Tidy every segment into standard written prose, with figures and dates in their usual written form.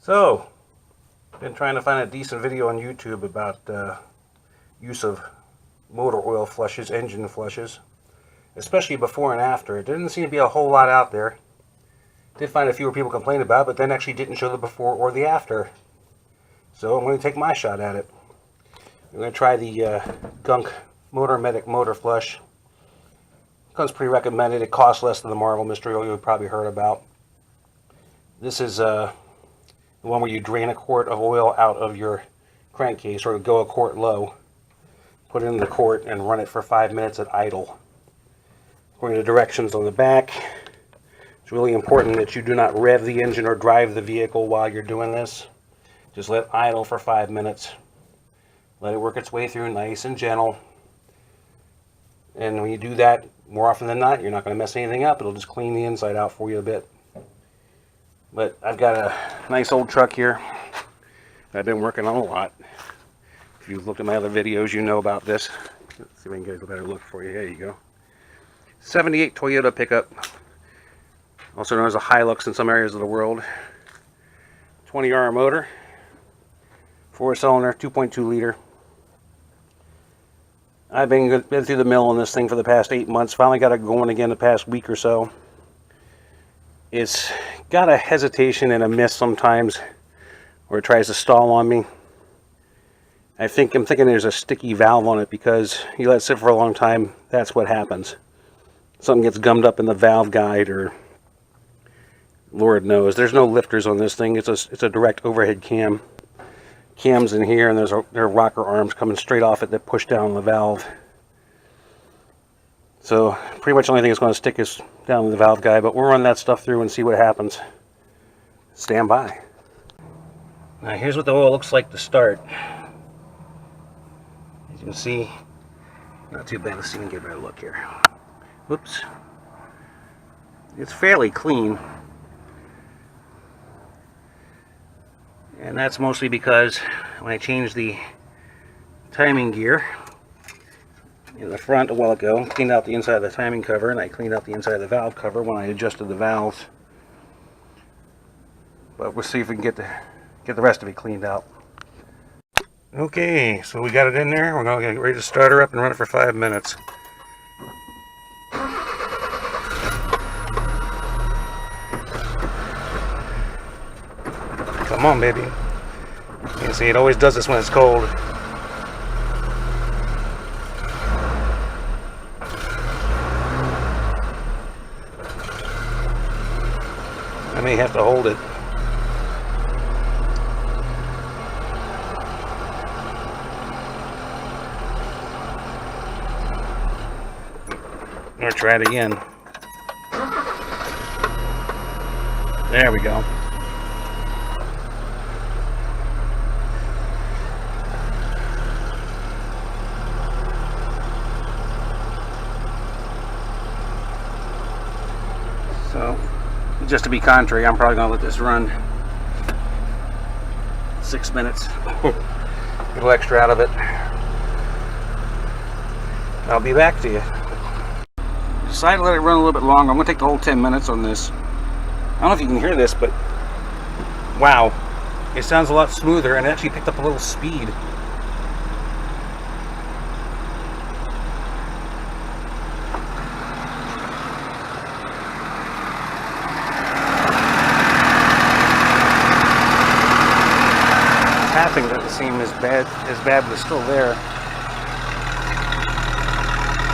So, been trying to find a decent video on YouTube about use of motor oil flushes, engine flushes, especially before and after. It didn't seem to be a whole lot out there. Did find a few people complain about it, but then actually didn't show the before or the after. So I'm going to take my shot at it. I'm going to try the Gunk Motor Medic motor flush. Comes pretty recommended. It costs less than the Marvel Mystery Oil you've probably heard about. This is the one where you drain a quart of oil out of your crankcase, or go a quart low, put it in the quart and run it for 5 minutes at idle. According to directions on the back, it's really important that you do not rev the engine or drive the vehicle while you're doing this. Just let it idle for 5 minutes. Let it work its way through nice and gentle. And when you do that, more often than not, you're not going to mess anything up. It'll just clean the inside out for you a bit. But I've got a nice old truck here I've been working on a lot. If you've looked at my other videos, you know about this. Let's see if I can get a better look for you. There you go. 78 Toyota pickup, also known as a Hilux in some areas of the world. 20R motor, 4-cylinder, 2.2 liter. I've been through the mill on this thing for the past 8 months. Finally got it going again the past week or so. It's got a hesitation and a miss sometimes where it tries to stall on me. I'm thinking there's a sticky valve on it, because you let it sit for a long time, that's what happens. Something gets gummed up in the valve guide, or Lord knows. There's no lifters on this thing. It's a direct overhead cam. Cam's in here, and there are rocker arms coming straight off it that push down the valve. So pretty much the only thing that's going to stick is down the valve guide, but we'll run that stuff through and see what happens. Stand by. Now here's what the oil looks like to start. As you can see, not too bad. Let's see if we can get a better look here. Whoops. It's fairly clean. And that's mostly because when I changed the timing gear in the front a while ago, cleaned out the inside of the timing cover, and I cleaned out the inside of the valve cover when I adjusted the valves. But we'll see if we can get the rest of it cleaned out. Okay, so we got it in there. We're going to get ready to start her up and run it for 5 minutes. Come on, baby. You can see it always does this when it's cold. I may have to hold it. Or try it again. There we go. So, just to be contrary, I'm probably going to let this run 6 minutes. Get a little extra out of it. I'll be back to you. Decided to let it run a little bit longer. I'm going to take the whole 10 minutes on this. I don't know if you can hear this, but wow, it sounds a lot smoother, and it actually picked up a little speed. Tapping doesn't seem as bad, but it's still there.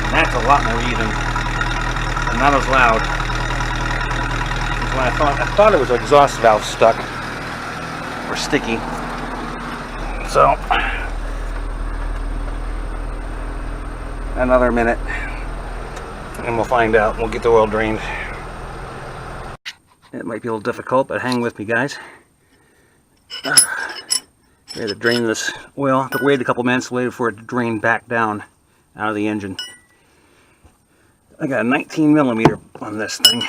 And that's a lot more even, and not as loud. When I thought it was an exhaust valve stuck or sticky. So another minute, and we'll find out. We'll get the oil drained. It might be a little difficult, but hang with me, guys. We had to drain this oil. Waited a couple minutes, waited for it to drain back down out of the engine. I got a 19 millimeter on this thing.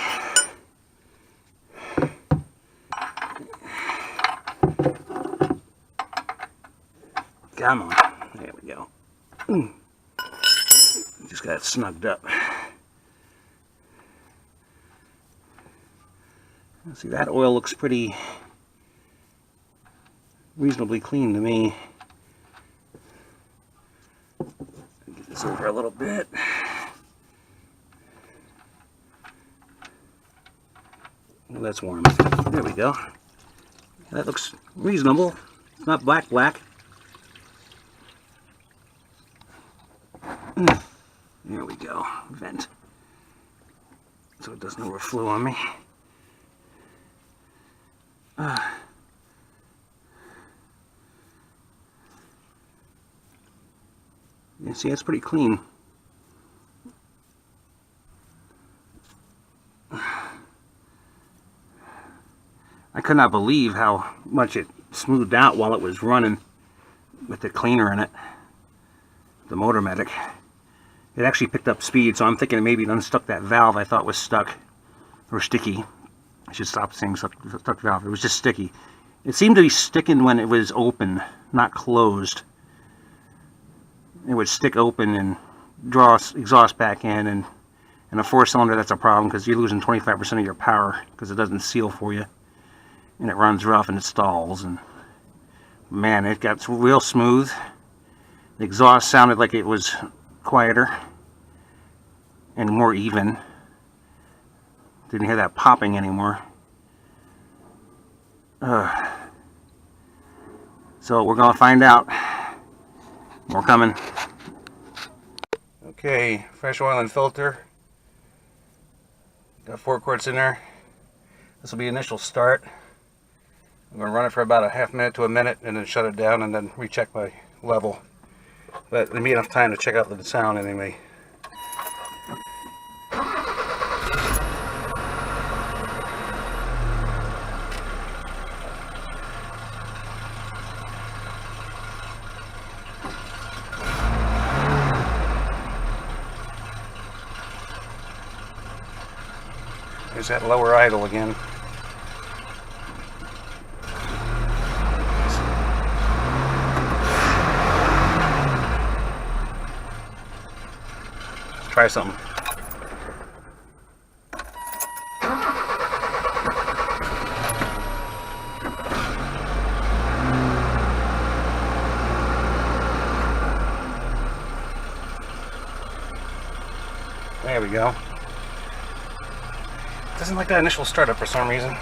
Come on. There we go. Just got it snugged up. See, that oil looks pretty reasonably clean to me. Get this over a little bit. Well, that's warm. There we go. That looks reasonable. It's not black. There we go. Vent. So it doesn't overflow on me. You see, it's pretty clean. I could not believe how much it smoothed out while it was running with the cleaner in it, the Motor Medic. It actually picked up speed, so I'm thinking maybe it unstuck that valve I thought was stuck or sticky. I should stop saying stuck valve. It was just sticky. It seemed to be sticking when it was open, not closed. It would stick open and draw exhaust back in, and a 4-cylinder, that's a problem because you're losing 25% of your power because it doesn't seal for you. And it runs rough and it stalls, and man, it got real smooth. The exhaust sounded like it was quieter and more even. Didn't hear that popping anymore. So we're gonna find out. More coming. Okay, fresh oil and filter. Got 4 quarts in there. This will be initial start. I'm going to run it for about a half minute to a minute and then shut it down and then recheck my level. But it'll be enough time to check out the sound anyway. There's that lower idle again. Try something. There we go. Doesn't like that initial startup for some reason.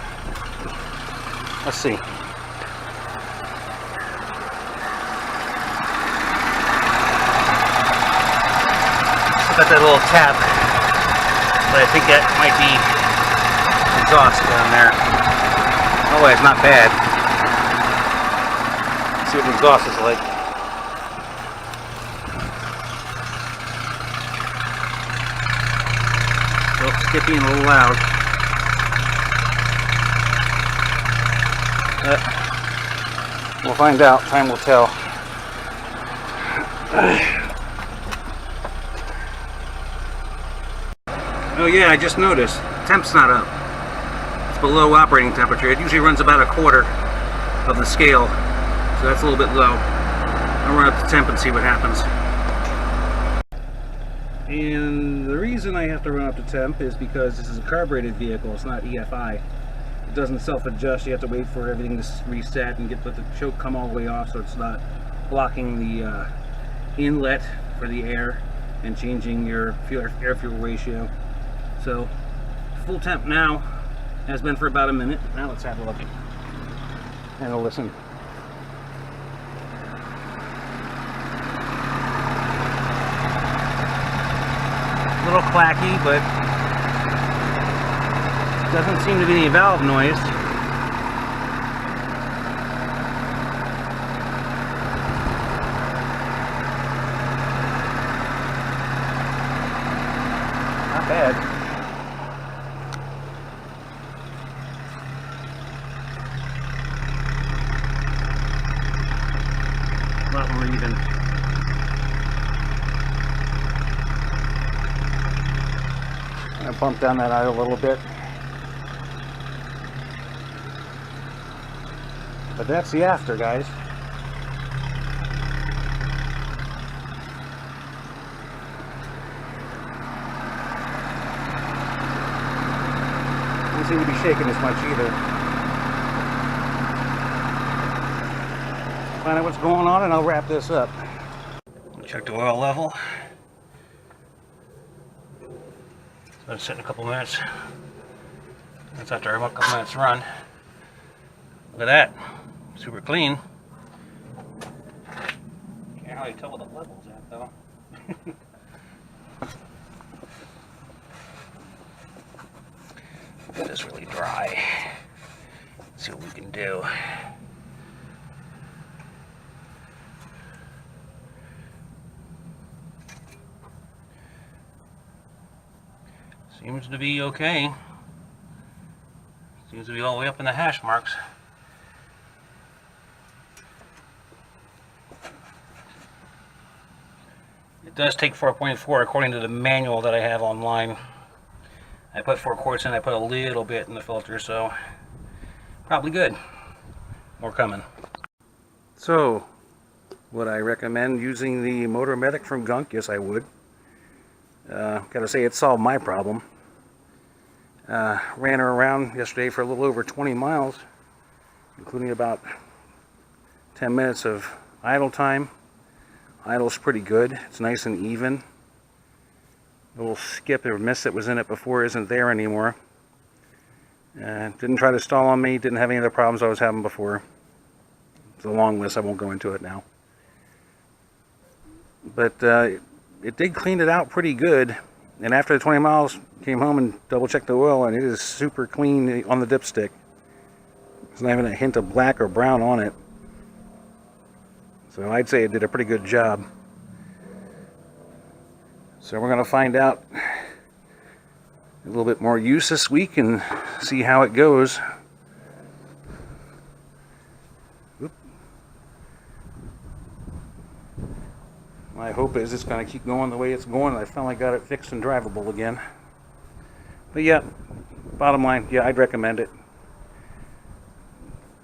Let's see. Got that little tap, but I think that might be exhaust down there. Oh, it's not bad. Let's see what the exhaust is like. A little skippy and a little loud. We'll find out. Time will tell. Oh yeah, I just noticed. Temp's not up. It's below operating temperature. It usually runs about 1/4 of the scale, so that's a little bit low. I'll run up to temp and see what happens. And the reason I have to run up to temp is because this is a carbureted vehicle. It's not EFI. It doesn't self-adjust. You have to wait for everything to reset and let the choke come all the way off so it's not blocking the inlet for the air and changing your air-fuel ratio. So, full temp now, has been for about a minute. Now let's have a look and a listen. A little clacky, but doesn't seem to be any valve noise. Not bad. A lot more even. I'm gonna bump down that idle a little bit. But that's the after, guys. Doesn't seem to be shaking as much either. find out what's going on and I'll wrap this up. Check the oil level. So it's sitting a couple minutes. That's after a couple minutes run. Look at that. Super clean. Can't really tell what the level's at though. Get this really dry. Let's see what we can do. Seems to be okay. Seems to be all the way up in the hash marks. It does take 4.4 according to the manual that I have online. I put 4 quarts in, I put a little bit in the filter, so probably good. More coming. So, would I recommend using the Motor Medic from Gunk? Yes, I would. Gotta say, it solved my problem. Ran her around yesterday for a little over 20 miles, including about 10 minutes of idle time. Idle's pretty good. It's nice and even. The little skip or miss that was in it before isn't there anymore. Didn't try to stall on me. Didn't have any of the problems I was having before. It's a long list. I won't go into it now. But it did clean it out pretty good. And after the 20 miles, came home and double checked the oil, and it is super clean on the dipstick. There's not even a hint of black or brown on it. So I'd say it did a pretty good job. So we're going to find out a little bit more use this week and see how it goes. Oop. My hope is it's going to keep going the way it's going. I finally got it fixed and drivable again. But yeah, bottom line, yeah, I'd recommend it.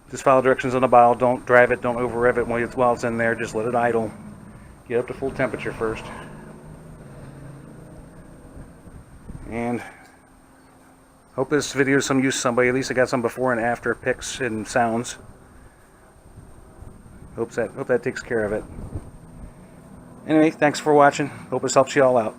Just follow directions on the bottle. Don't drive it. Don't over rev it while it's in there. Just let it idle. Get up to full temperature first. And hope this video is some use to somebody. At least I got some before and after pics and sounds. Hope that takes care of it. Anyway, thanks for watching. Hope this helps you all out.